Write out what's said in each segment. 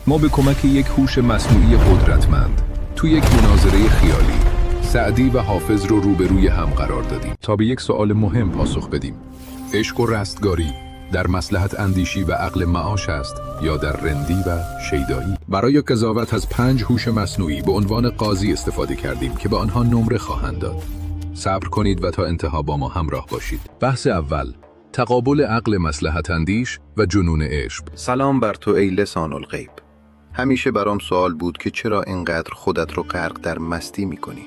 ما به کمک یک هوش مصنوعی قدرتمند تو یک مناظره خیالی سعدی و حافظ رو روبروی هم قرار دادیم تا به یک سوال مهم پاسخ بدیم: عشق و رستگاری در مصلحت اندیشی و عقل معاش است یا در رندی و شیدایی؟ برای قضاوت از 5 هوش مصنوعی به عنوان قاضی استفاده کردیم که به آنها نمره خواهند داد. صبر کنید و تا انتها با ما همراه باشید. بحث اول: تقابل عقل مصلحت اندیش و جنون عشق. سلام بر تو ای لسان الغیب. همیشه برام سوال بود که چرا اینقدر خودت رو غرق در مستی میکنی؟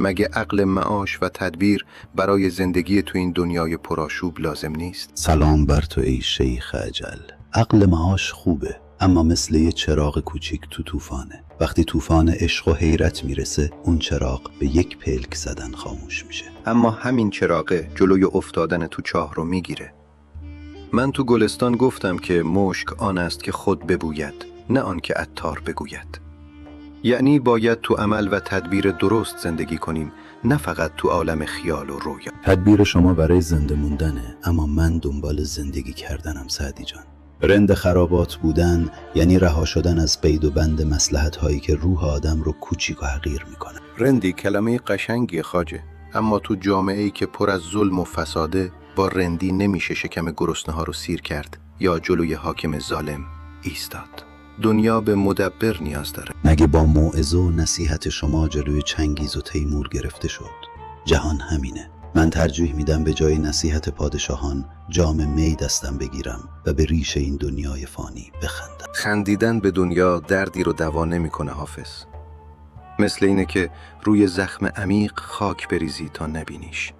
مگه عقل معاش و تدبیر برای زندگی تو این دنیای پرآشوب لازم نیست؟ سلام بر تو ای شیخ اجل. عقل معاش خوبه، اما مثل یه چراغ کوچیک تو طوفانه. وقتی طوفان عشق و حیرت میرسه، اون چراغ به یک پلک زدن خاموش میشه. اما همین چراغه جلوی افتادن تو چاه رو میگیره. من تو گلستان گفتم که مشک آن است که خود ببوید، نه آن که عطار بگوید. یعنی باید تو عمل و تدبیر درست زندگی کنیم، نه فقط تو عالم خیال و رویا. تدبیر شما برای زنده موندنه، اما من دنبال زندگی کردنم سعدی جان. رند خرابات بودن یعنی رها شدن از قید و بند مصلحت هایی که روح آدم رو کوچیک و حقیر میکنه. رندی کلمه قشنگی خواجه، اما تو جامعه‌ای که پر از ظلم و فساده، با رندی نمیشه شکم گرسنه ها رو سیر کرد یا جلوی حاکم ظالم ایستاد. دنیا به مدبر نیاز داره. مگه با موعظه و نصیحت شما جلوی چنگیز و تیمور گرفته شد؟ جهان همینه. من ترجیح میدم به جای نصیحت پادشاهان جام می دستم بگیرم و به ریش این دنیای فانی بخندم. خندیدن به دنیا دردی رو دوا نمیکنه حافظ. مثل اینه که روی زخم عمیق خاک بریزی تا نبینیش.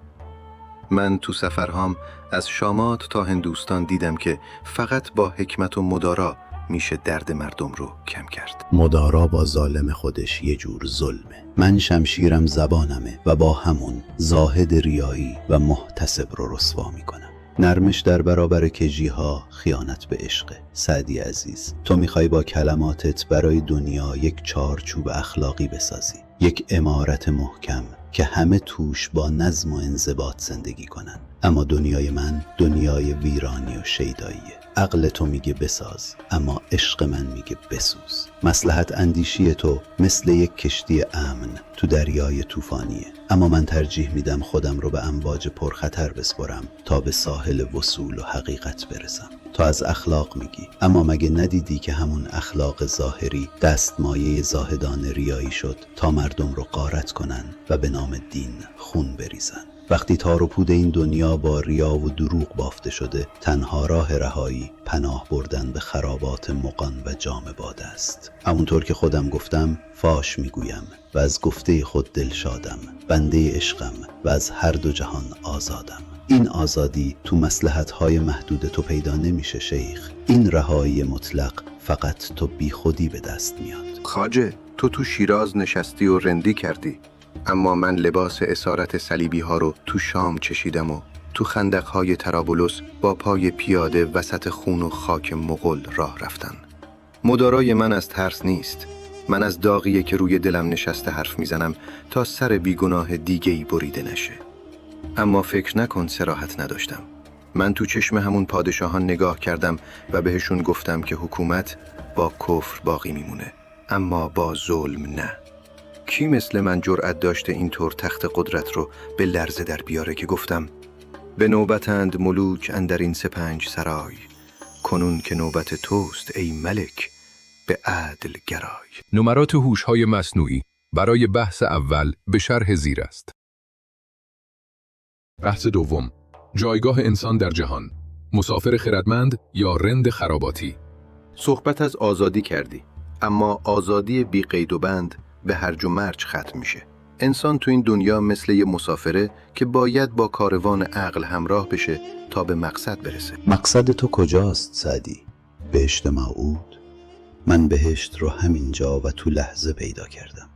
من تو سفرهام از شامات تا هندوستان دیدم که فقط با حکمت و مدارا میشه درد مردم رو کم کرد. مدارا با ظالم خودش یه جور ظلمه. من شمشیرم زبانمه و با همون زاهد ریایی و محتسب رو رسوا میکنم. نرمش در برابر کجیها خیانت به عشق. سعدی عزیز، تو میخوای با کلماتت برای دنیا یک چارچوب اخلاقی بسازی، یک عمارت محکم که همه توش با نظم و انضباط زندگی کنن. اما دنیای من دنیای ویرانی و شیداییه. عقل تو میگه بساز، اما عشق من میگه بسوز. مصلحت اندیشی تو مثل یک کشتی امن تو دریای طوفانیه، اما من ترجیح میدم خودم رو به امواج پرخطر بسپرم تا به ساحل وصول و حقیقت برسم. تو از اخلاق میگی، اما مگه ندیدی که همون اخلاق ظاهری دستمایه زاهدان ریایی شد تا مردم رو غارت کنن و به نام دین خون بریزن؟ وقتی تار و پود این دنیا با ریا و دروغ بافته شده، تنها راه رهایی پناه بردن به خرابات مغان و جام باده است. همونطور که خودم گفتم، فاش میگویم و از گفته خود دلشادم، بنده عشقم و از هر دو جهان آزادم. این آزادی تو مصلحت‌های محدود تو پیدا نمیشه شیخ. این رهایی مطلق فقط تو بی خودی به دست میاد. خواجه، تو شیراز نشستی و رندی کردی، اما من لباس اسارت صلیبی ها رو تو شام چشیدم و تو خندق‌های طرابلس با پای پیاده وسط خون و خاک مغول راه رفتن. مدارای من از ترس نیست، من از داغیه که روی دلم نشسته حرف میزنم تا سر بیگناه دیگه‌ای بریده نشه. اما فکر نکن صراحت نداشتم. من تو چشم همون پادشاهان نگاه کردم و بهشون گفتم که حکومت با کفر باقی میمونه، اما با ظلم نه. کی مثل من جرأت داشته اینطور تخت قدرت رو به لرزه در بیاره که گفتم به نوبتند ملوک اندر این 5 سرای، کنون که نوبت توست ای ملک به عدل گرای. نمرات هوش‌های مصنوعی برای بحث اول به شرح زیر است. بحث دوم: جایگاه انسان در جهان، مسافر خردمند یا رند خراباتی؟ صحبت از آزادی کردی، اما آزادی بی قید و بند به هرج و مرج ختم میشه. انسان تو این دنیا مثل یه مسافره که باید با کاروان عقل همراه بشه تا به مقصد برسه. مقصد تو کجاست سعدی؟ بهشت موعود؟ من بهشت رو همینجا و تو لحظه پیدا کردم.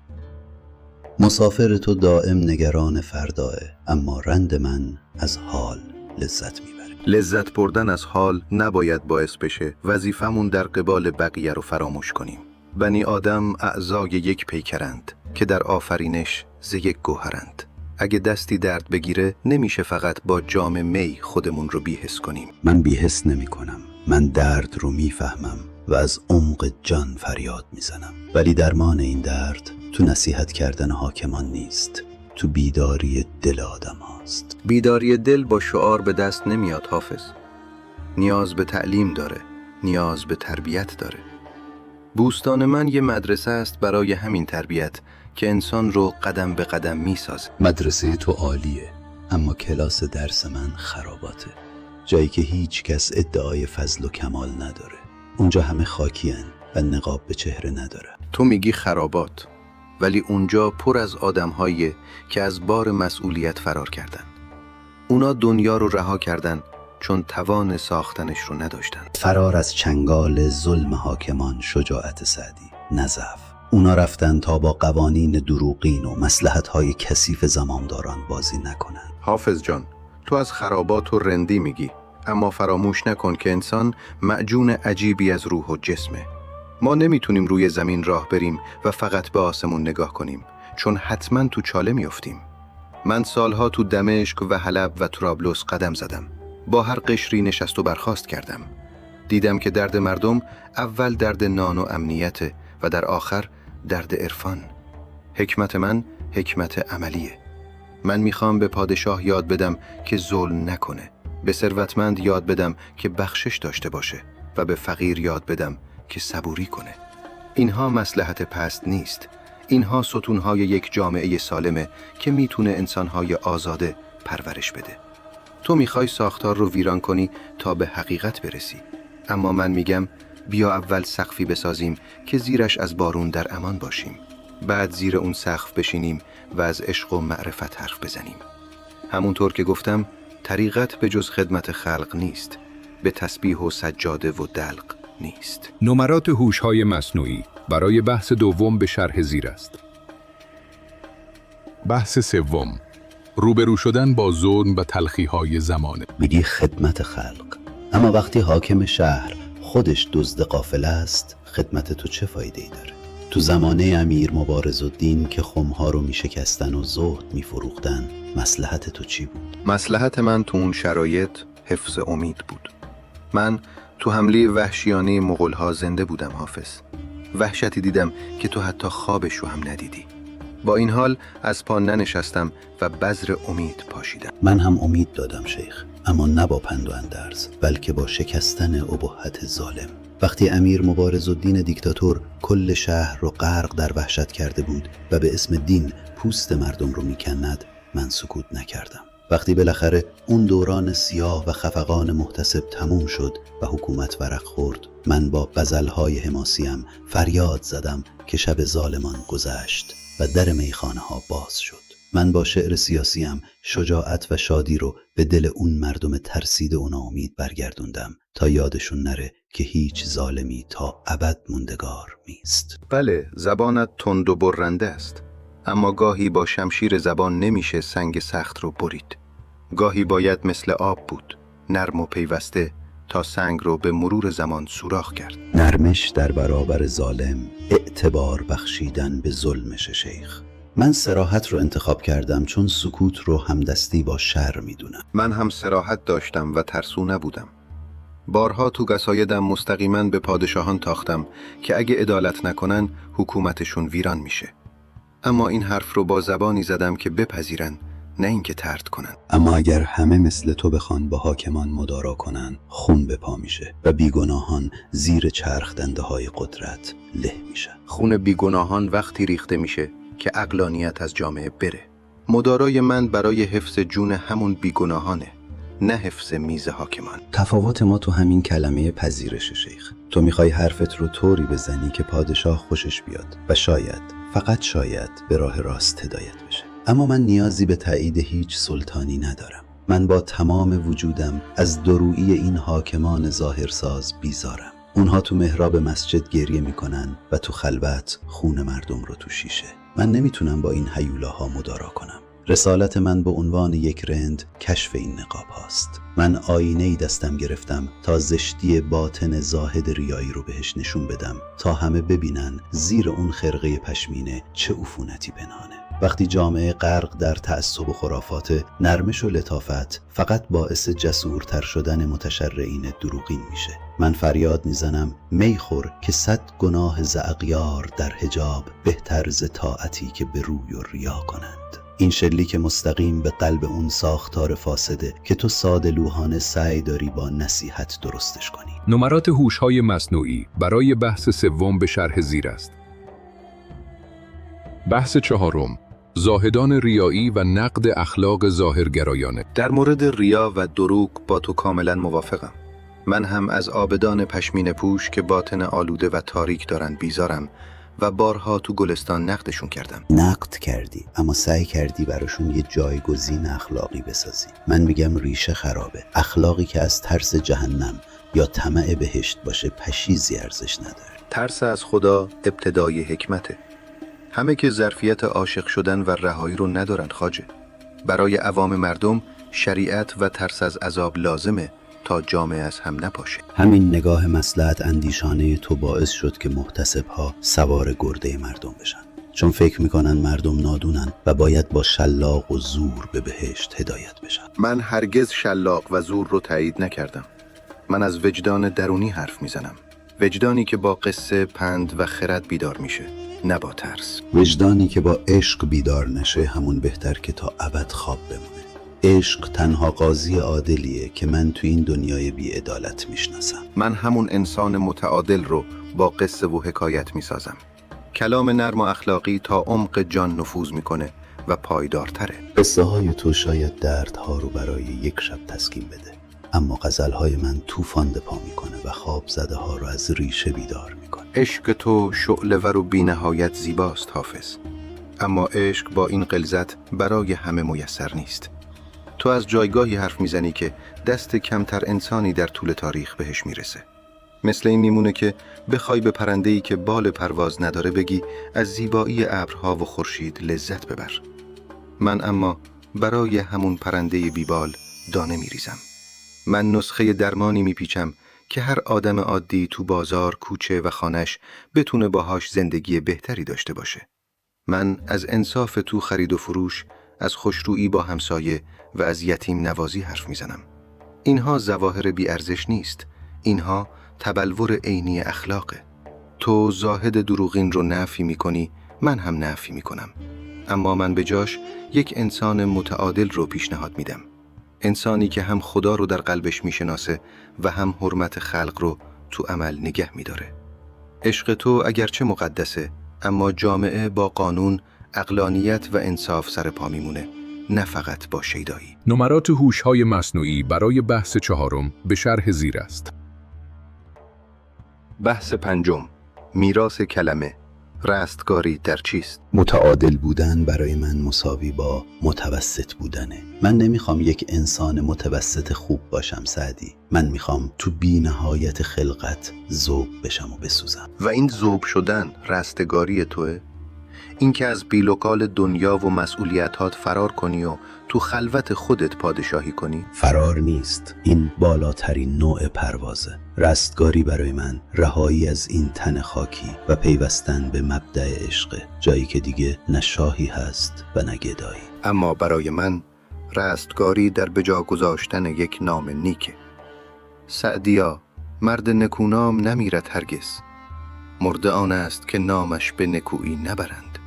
مسافر تو دائم نگران فرداه، اما رند من از حال لذت میبره. لذت بردن از حال نباید باعث بشه وظیفمون در قبال بقیه رو فراموش کنیم. بنی آدم اعضای یک پیکرند که در آفرینش ز یک گوهرند. اگه دستی درد بگیره نمیشه فقط با جام می خودمون رو بی‌حس کنیم. من بی‌حس نمی کنم. من درد رو میفهمم و از عمق جان فریاد میزنم. ولی درمان این درد تو نصیحت کردن حاکمان نیست، تو بیداری دل آدم هاست. بیداری دل با شعار به دست نمیاد حافظ. نیاز به تعلیم داره، نیاز به تربیت داره. بوستان من یه مدرسه است برای همین تربیت که انسان رو قدم به قدم میسازه. مدرسه تو عالیه، اما کلاس درس من خراباته. جایی که هیچ کس ادعای فضل و کمال نداره. اونجا همه خاکی‌ان و نقاب به چهره نداره. تو میگی خرابات، ولی اونجا پر از آدم‌هایی که از بار مسئولیت فرار کردن. اونا دنیا رو رها کردن چون توان ساختنش رو نداشتن. فرار از چنگال ظلم حاکمان شجاعت سعدی، نه ضعف. اونا رفتن تا با قوانین دروغین و مصلحت‌های کثیف زمامداران بازی نکنن. حافظ جان، تو از خرابات و رندی میگی، اما فراموش نکن که انسان معجون عجیبی از روح و جسمه. ما نمیتونیم روی زمین راه بریم و فقط به آسمون نگاه کنیم، چون حتما تو چاله میافتیم. من سالها تو دمشق و حلب و طرابلس قدم زدم. با هر قشری نشست و برخاست کردم. دیدم که درد مردم اول درد نان و امنیت و در آخر درد عرفان. حکمت من حکمت عملیه. من میخوام به پادشاه یاد بدم که ظلم نکنه، به ثروتمند یاد بدم که بخشش داشته باشه و به فقیر یاد بدم که صبوری کنه. اینها مصلحت پست نیست. اینها ستونهای یک جامعه سالمه که میتونه انسانهای آزاده پرورش بده. تو میخوای ساختار رو ویران کنی تا به حقیقت برسی، اما من میگم بیا اول سقفی بسازیم که زیرش از بارون در امان باشیم. بعد زیر اون سقف بشینیم و از عشق و معرفت حرف بزنیم. همونطور که گفتم، طریقت به جز خدمت خلق نیست، به تسبیح و سجاده و دلق نیست. نمرات هوش‌های مصنوعی برای بحث دوم به شرح زیر است. بحث سوم، روبرو شدن با ظلم و تلخی‌های زمانه. میگی خدمت خلق، اما وقتی حاکم شهر خودش دزد قافله است، خدمت تو چه فایده‌ای داره؟ تو زمانه امیر مبارزالدین که خمها رو میشکستن و زهد میفروختن، مصلحت تو چی بود؟ مصلحت من تو اون شرایط حفظ امید بود. من تو حمله وحشیانه مغول‌ها زنده بودم حافظ. وحشتی دیدم که تو حتی خوابش رو هم ندیدی. با این حال از پا ننشستم و بذر امید پاشیدم. من هم امید دادم شیخ، اما نه با پند و اندرز، بلکه با شکستن ابهت ظالم. وقتی امیر مبارزالدین دیکتاتور کل شهر رو غرق در وحشت کرده بود و به اسم دین پوست مردم رو میکند، من سکوت نکردم. وقتی بالاخره اون دوران سیاه و خفقان محتسب تموم شد و حکومت ورق خورد، من با غزل‌های حماسیم فریاد زدم که شب ظالمان گذشت و در میخانه ها باز شد. من با شعر سیاسیم شجاعت و شادی رو به دل اون مردم ترسیده و ناامید برگردوندم تا یادشون نره که هیچ ظالمی تا ابد موندگار نیست. بله، زبانت تند و برنده است، اما گاهی با شمشیر زبان نمیشه سنگ سخت رو برید. گاهی باید مثل آب بود، نرم و پیوسته، تا سنگ رو به مرور زمان سوراخ کرد. نرمش در برابر ظالم، اعتبار بخشیدن به ظلمش شیخ. من صراحت رو انتخاب کردم چون سکوت رو همدستی با شر میدونم. من هم صراحت داشتم و ترسو نبودم. بارها تو قصایدم مستقیما به پادشاهان تاختم که اگه عدالت نکنن حکومتشون ویران میشه. اما این حرف رو با زبانی زدم که بپذیرن، نه اینکه طرد کنن. اما اگر همه مثل تو بخوان با حاکمان مدارا کنن، خون به پا میشه و بیگناهان زیر چرخ دنده های قدرت له میشه. خون بیگناهان وقتی ریخته میشه که عقلانیت از جامعه بره. مدارای من برای حفظ جون همون بیگناهانه، نه حفظ میز حاکمان. تفاوت ما تو همین کلمه پذیرش شیخ. تو میخوای حرفت رو طوری بزنی که پادشاه خوشش بیاد و شاید، فقط شاید، به راه راست هدایت بشه. اما من نیازی به تایید هیچ سلطانی ندارم. من با تمام وجودم از درویی این حاکمان ظاهرساز بیزارم. اونها تو محراب مسجد گریه میکنن و تو خلوت خون مردم رو تو شیشه. من نمیتونم با این هیولاها مدارا کنم. رسالت من به عنوان یک رند کشف این نقاب هاست. من آینه‌ای دستم گرفتم تا زشتی باطن زاهد ریایی رو بهش نشون بدم تا همه ببینن زیر اون خرقه پشمینه چه عفونتی پنهانه. وقتی جامعه غرق در تعصب و خرافات، نرمش و لطافت فقط باعث جسورتر شدن متشرعین دروغین میشه. من فریاد میزنم میخور که 100 گناه ز اغیار در حجاب بهتر ز طاعتی که به روی و ریا کنند. این شلیک مستقیم به قلب اون ساختار فاسده که تو ساده‌لوحانه سعی داری با نصیحت درستش کنی. نمرات هوش‌های مصنوعی برای بحث سوم به شرح زیر است. بحث چهارم، زاهدان ریایی و نقد اخلاق ظاهرگرایانه. در مورد ریا و دروغ با تو کاملا موافقم. من هم از عابدان پشمین پوش که باطن آلوده و تاریک دارن بیزارم و بارها تو گلستان نقدشون کردم. نقد کردی، اما سعی کردی براشون یه جایگزین اخلاقی بسازی. من میگم ریشه خرابه. اخلاقی که از ترس جهنم یا طمع بهشت باشه پشیزی ارزش نداره. ترس از خدا ابتدای حکمته. همه که ظرفیت عاشق شدن و رهایی رو ندارن خواجه. برای عوام مردم شریعت و ترس از عذاب لازمه تا جامعه از هم نپاشه. همین نگاه مصلحت اندیشانه تو باعث شد که محتسب‌ها سوار گرده مردم بشن، چون فکر میکنن مردم نادونن و باید با شلاق و زور به بهشت هدایت بشن. من هرگز شلاق و زور رو تایید نکردم. من از وجدان درونی حرف میزنم. وجدانی که با قصه، پند و خرد بیدار میشه، نه با ترس. وجدانی که با عشق بیدار نشه همون بهتر که تا ابد خواب بمونه. عشق تنها قاضی عادلیه که من تو این دنیای بی‌عدالت میشناسم. من همون انسان متعادل رو با قصه و حکایت میسازم. کلام نرم و اخلاقی تا عمق جان نفوذ میکنه و پایدارتره. قصه های تو شاید دردها رو برای یک شب تسکین بده، اما غزلهای من طوفان به پا میکنه و خواب زده ها رو از ریشه بیدار میکنه. عشق تو شعله‌ور و بی‌نهایت زیباست حافظ، اما عشق با این غلظت برای همه میسر نیست. تو از جایگاهی حرف میزنی که دست کمتر انسانی در طول تاریخ بهش میرسه. مثل این میمونه که بخوای به پرنده‌ای که بال پرواز نداره بگی از زیبایی ابرها و خورشید لذت ببر. من اما برای همون پرنده بیبال دانه میریزم. من نسخه درمانی میپیچم که هر آدم عادی تو بازار، کوچه و خانش بتونه باهاش زندگی بهتری داشته باشه. من از انصاف تو خرید و فروش، از خوشرویی با همسایه و از یتیم نوازی حرف میزنم. اینها ظواهر بی ارزش نیست. اینها تبلور عینی اخلاقه. تو زاهد دروغین رو نفی میکنی، من هم نفی میکنم. اما من به جاش یک انسان متعادل رو پیشنهاد میدم. انسانی که هم خدا رو در قلبش میشناسه و هم حرمت خلق رو تو عمل نگه میداره. عشق تو اگرچه مقدسه، اما جامعه با قانون، عقلانیت و انصاف سر پا میمونه، نه فقط با شیدایی. نمرات هوش‌های مصنوعی برای بحث چهارم به شرح زیر است. بحث پنجم، میراث کلمه، رستگاری در چیست؟ متعادل بودن برای من مساوی با متوسط بودنه. من نمیخوام یک انسان متوسط خوب باشم سعدی. من میخوام تو بی نهایت خلقت ذوب بشم و بسوزم. و این ذوب شدن رستگاری توه؟ این که از بیلوکال دنیا و مسئولیتات فرار کنی و تو خلوت خودت پادشاهی کنی؟ فرار نیست، این بالاترین نوع پروازه. رستگاری برای من رهایی از این تن خاکی و پیوستن به مبدأ عشق، جایی که دیگه نه شاهی هست و نه گدایی. اما برای من رستگاری در بجا گذاشتن یک نام نیکه. سعدیا، مرد نکونام نمیرد هرگز، مرده آن است که نامش به نکویی نبرند.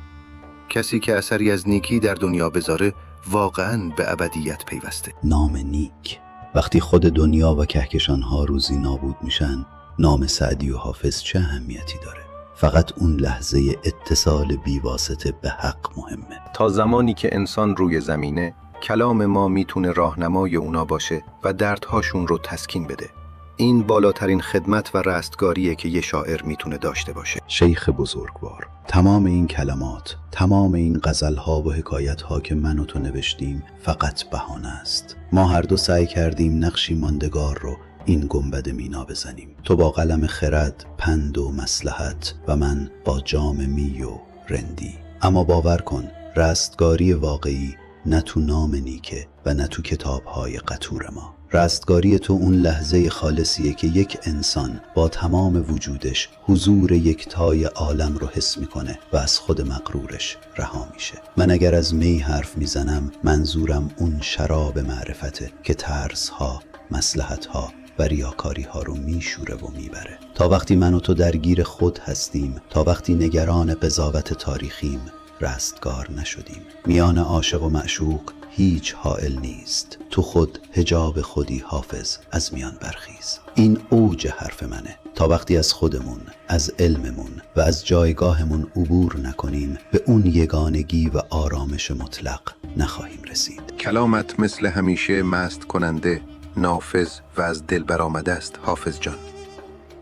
کسی که اثری از نیکی در دنیا بذاره واقعاً به ابدیت پیوسته. نام نیک. وقتی خود دنیا و کهکشانها روزی نابود میشن، نام سعدی و حافظ چه اهمیتی داره؟ فقط اون لحظه اتصال بیواسطه به حق مهمه. تا زمانی که انسان روی زمینه، کلام ما میتونه راهنمای اونا باشه و دردهاشون رو تسکین بده. این بالاترین خدمت و رستگاریه که یه شاعر میتونه داشته باشه. شیخ بزرگوار، تمام این کلمات، تمام این غزلها و حکایتها که من و تو نوشتیم فقط بهانه است. ما هر دو سعی کردیم نقشی ماندگار رو این گنبد مینا بزنیم. تو با قلم خرد، پند و مصلحت و من با جام می و رندی. اما باور کن، رستگاری واقعی نه تو نام نیکه و نه تو کتاب‌های قطور ما. رستگاری تو اون لحظه خالصیه که یک انسان با تمام وجودش حضور یکتای عالم رو حس میکنه و از خود مغرورش رها میشه. من اگر از می حرف میزنم منظورم اون شراب معرفته که ترس‌ها، مصلحت‌ها و ریاکاری‌ها رو میشوره و میبره. تا وقتی من و تو درگیر خود هستیم، تا وقتی نگران قضاوت تاریخیم، رستگار نشدیم. میان عاشق و معشوق هیچ حائل نیست. تو خود حجاب خودی حافظ، از میان برخیز. این اوج حرف منه. تا وقتی از خودمون، از علممون و از جایگاهمون عبور نکنیم، به اون یگانگی و آرامش مطلق نخواهیم رسید. کلامت مثل همیشه مست کننده، نافذ و از دل برآمده است حافظ جان.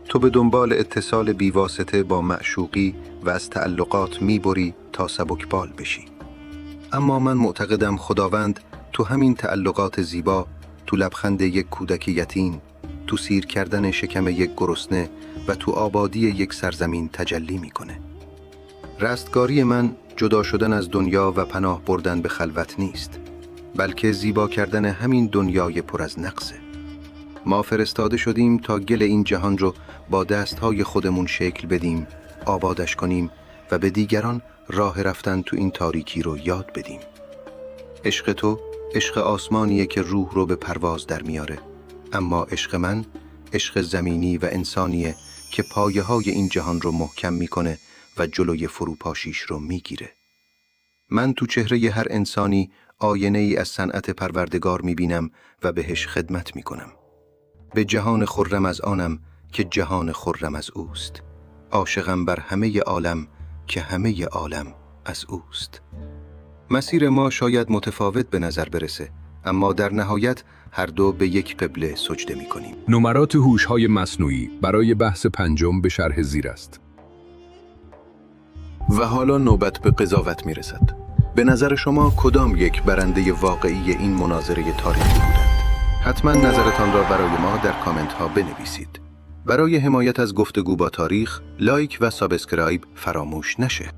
تو به دنبال اتصال بیواسطه با معشوقی و از تعلقات میبری تا سبکبال بشی. اما من معتقدم خداوند تو همین تعلقات زیبا، تو لبخند یک کودک یتیم، تو سیر کردن شکم یک گرسنه و تو آبادی یک سرزمین تجلی میکنه. رستگاری من جدا شدن از دنیا و پناه بردن به خلوت نیست، بلکه زیبا کردن همین دنیای پر از نقصه. ما فرستاده شدیم تا گل این جهان رو با دستهای خودمون شکل بدیم، آبادش کنیم و به دیگران راه رفتن تو این تاریکی رو یاد بدیم. عشق تو عشق آسمانیه که روح رو به پرواز در میاره، اما عشق من عشق زمینی و انسانیه که پایه های این جهان رو محکم میکنه و جلوی فروپاشیش رو میگیره. من تو چهره هر انسانی آینه ای از صنعت پروردگار میبینم و بهش خدمت میکنم. به جهان خرم از آنم که جهان خرم از اوست. عاشقم بر همه عالم که همه عالم از اوست. مسیر ما شاید متفاوت به نظر برسه، اما در نهایت هر دو به یک قبله سجده میکنیم. نمرات هوش‌های مصنوعی برای بحث پنجم به شرح زیر است. و حالا نوبت به قضاوت میرسد. به نظر شما کدام یک برنده واقعی این مناظره تاریخی بودند؟ حتما نظرتان را برای ما در کامنت ها بنویسید. برای حمایت از گفتگو با تاریخ، لایک و سابسکرایب فراموش نشه.